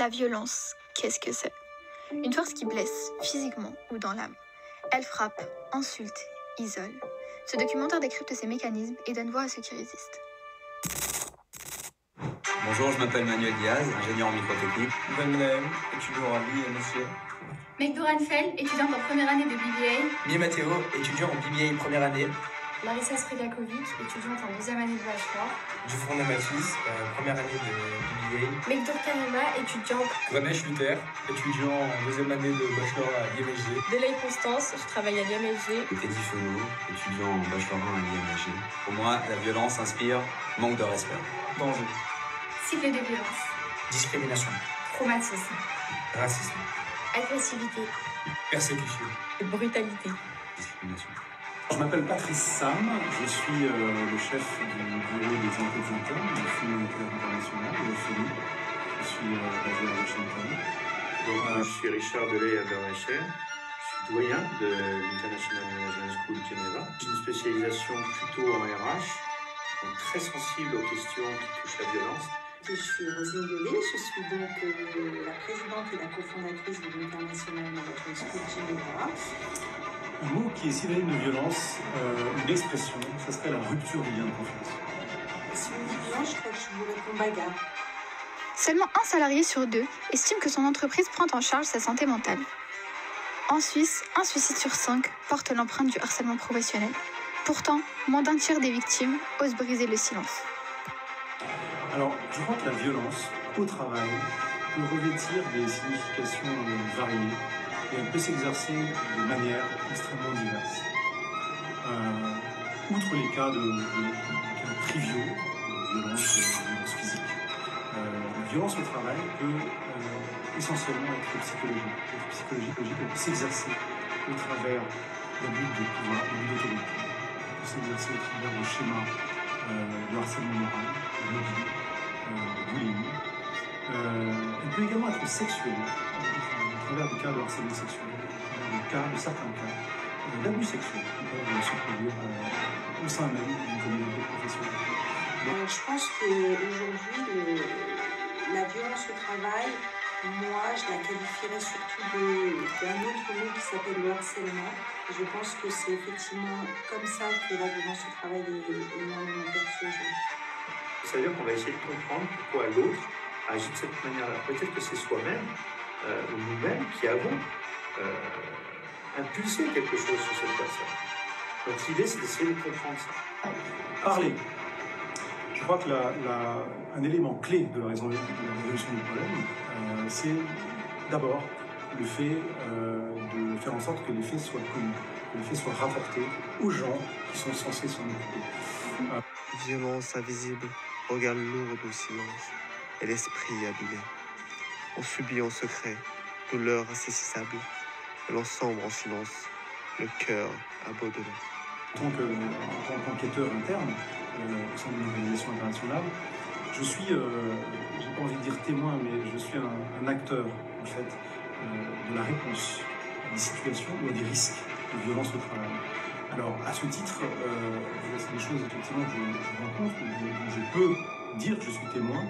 La violence, qu'est-ce que c'est? Une force qui blesse, physiquement ou dans l'âme. Elle frappe, insulte, isole. Ce documentaire décrypte ces mécanismes et donne voix à ceux qui résistent. Bonjour, je m'appelle Manuel Diaz, ingénieur en microtechnique. Nouvel Mnaem, étudiant en BMSG. Megdoran Fell, étudiante en première année de BBA. Mie Matteo, étudiant en BBA première année. Larissa Spridakovic, étudiante en deuxième année de bachelor. Dufresne Mathis, première année de BBA. Megdour Karima, étudiante. Ramesh Luther, étudiant en deuxième année de bachelor à l'IMSG. Delay Constance, je travaille à l'IMSG. Teddy Fenot, étudiant en bachelor 1 à l'IMSG. Pour moi, la violence inspire manque de respect. Danger. Cible de violence. Discrimination. Traumatisme. Racisme. Agressivité. Persécution. Brutalité. Discrimination. Je m'appelle Patrice Sam, je suis le chef du bureau des enquêtes internes du Fonds monétaire international, le FMI. Je suis basé à Washington. Donc, je suis Richard Delay-Aberrecher, je suis doyen de l'International Management School de Geneva. J'ai une spécialisation plutôt en RH, donc très sensible aux questions qui touchent la violence. Je suis Rosine Delay, je suis donc la présidente et la cofondatrice de l'International Management School de Geneva. Un mot qui est synonyme de violence, une expression, ça serait la rupture du lien de confiance. Si vous dites violence, je crois que je vous réponds bagarre. Seulement un salarié sur deux estime que son entreprise prend en charge sa santé mentale. En Suisse, un suicide sur 5 porte l'empreinte du harcèlement professionnel. Pourtant, moins d'un tiers des victimes osent briser le silence. Alors, je crois que la violence au travail peut revêtir des significations variées et elle peut s'exercer de manière extrêmement diverse. Outre les cas cas triviaux de violence physique, la violence au travail peut essentiellement être psychologique. Elle peut s'exercer au travers d'abus de pouvoir, d'abus d'autorité. Elle peut s'exercer au travers de schémas de harcèlement moral, de mobbing, de boulimie. Elle peut également être sexuelle, à travers des cas de harcèlement sexuel, de certains cas d'abus sexuels qui peuvent se produire au sein même d'une communauté professionnelle. Je pense qu'aujourd'hui, la violence au travail, moi, je la qualifierais surtout d'un autre mot qui s'appelle le harcèlement. Je pense que c'est effectivement comme ça que la violence au travail est énormément perçue aujourd'hui. Ça veut dire qu'on va essayer de comprendre pourquoi l'autre agit de cette manière-là. Peut-être que c'est soi-même ou nous-mêmes qui avons impulsé quelque chose sur cette personne. Donc l'idée, c'est d'essayer de comprendre ça. Parler. Je crois que un élément clé de la résolution du problème, c'est d'abord le fait de faire en sorte que les faits soient connus, que les faits soient rapportés aux gens qui sont censés s'en occuper. Violence invisible, regard lourd de silence, et l'esprit abîmé. On subit en secret, douleur insaisissable, et l'ensemble en silence, le cœur abandonné. En tant qu'enquêteur interne au sein d'une organisation internationale, je suis, j'ai pas envie de dire témoin, mais je suis un acteur en fait de la réponse à des situations ou à des risques de violence au travail. Alors à ce titre, c'est des choses effectivement que je rencontre, dont je peux dire que je suis témoin,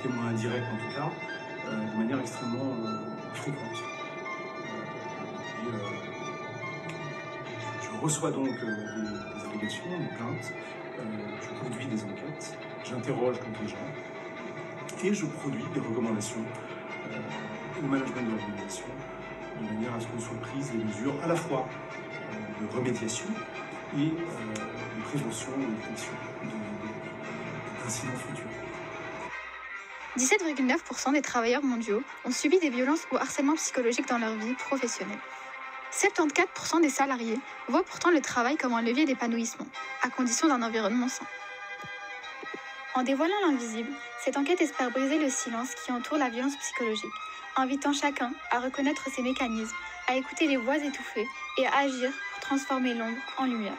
témoin indirect en tout cas, de manière extrêmement fréquente. Je reçois donc des allégations, des plaintes, je conduis des enquêtes, j'interroge donc les gens et je produis des recommandations au management de l'organisation de manière à ce que soient prises des mesures à la fois de remédiation et de prévention et de détection d'incidents futurs. 17,9% des travailleurs mondiaux ont subi des violences ou harcèlements psychologiques dans leur vie professionnelle. 74% des salariés voient pourtant le travail comme un levier d'épanouissement, à condition d'un environnement sain. En dévoilant l'invisible, cette enquête espère briser le silence qui entoure la violence psychologique, invitant chacun à reconnaître ses mécanismes, à écouter les voix étouffées et à agir pour transformer l'ombre en lumière.